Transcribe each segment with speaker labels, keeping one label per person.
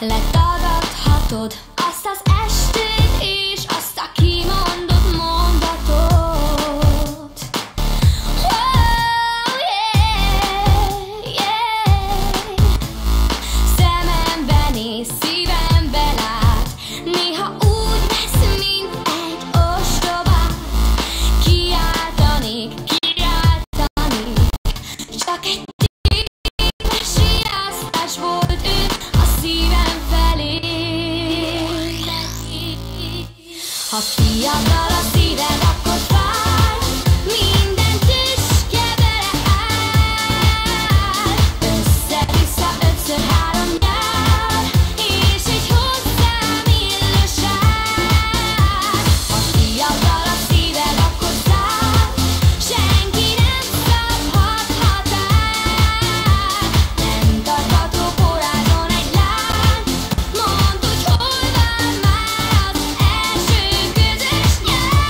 Speaker 1: Letagadhatod azt az estét és azt a kimondott mondatot. Oh, yeah, yeah. Szemembe néz, szívembe lát, néha úgy vesz, mint egy ostobát. Kiáltanék, csak egy téves riasztás volt ő a szívem felé. Ha fiatal a szíved, akkor fáj, minden tüske beleáll. Össze-vissza, ötször, három nyár, és egy hozzám illő sár. Ha fiatal a szíved, akkor száll, senki nem szabhat határ. Nem tartható forrádon egy lány, mondd, hogy hol van már az első közös nyár.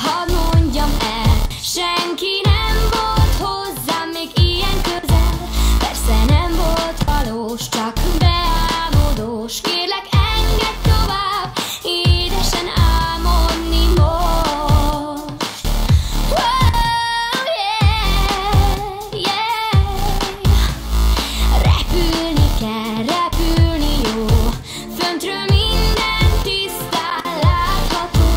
Speaker 1: Hadd mondjam el, senki nem volt hozzám még ilyen közel. Persze nem volt valós, csak beálmodós. Kérlek, engedd tovább, édesen álmodni most. Oh, yeah, yeah. Repülni kell, repülni jó, föntről minden tisztán látható.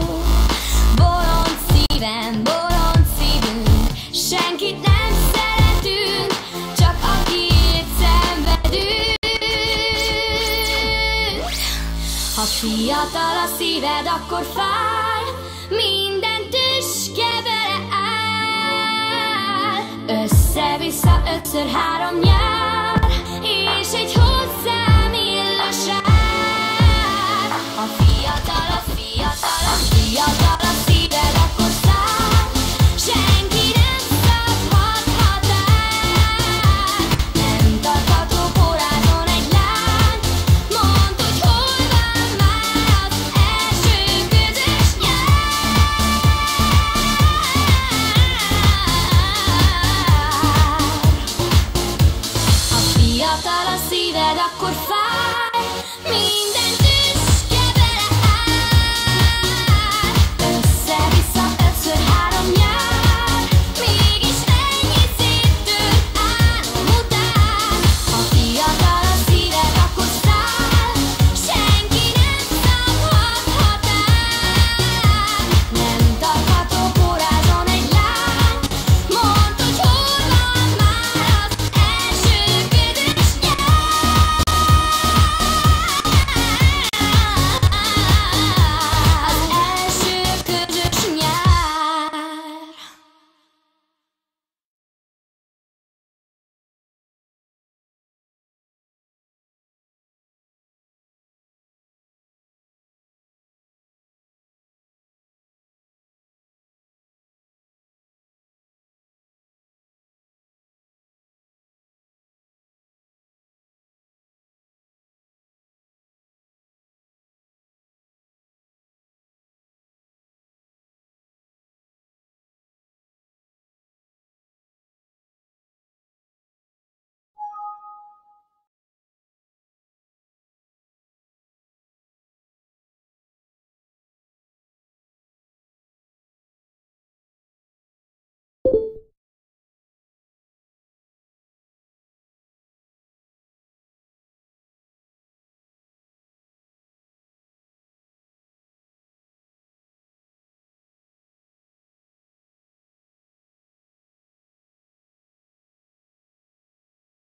Speaker 1: Bolond szívem, bolond szívünk, senkit nem szeretünk, csak akiért szenvedünk. Ha fiatal a szíved, akkor fáj, minden tüske beleáll. Össze-vissza, ötször, három nyár,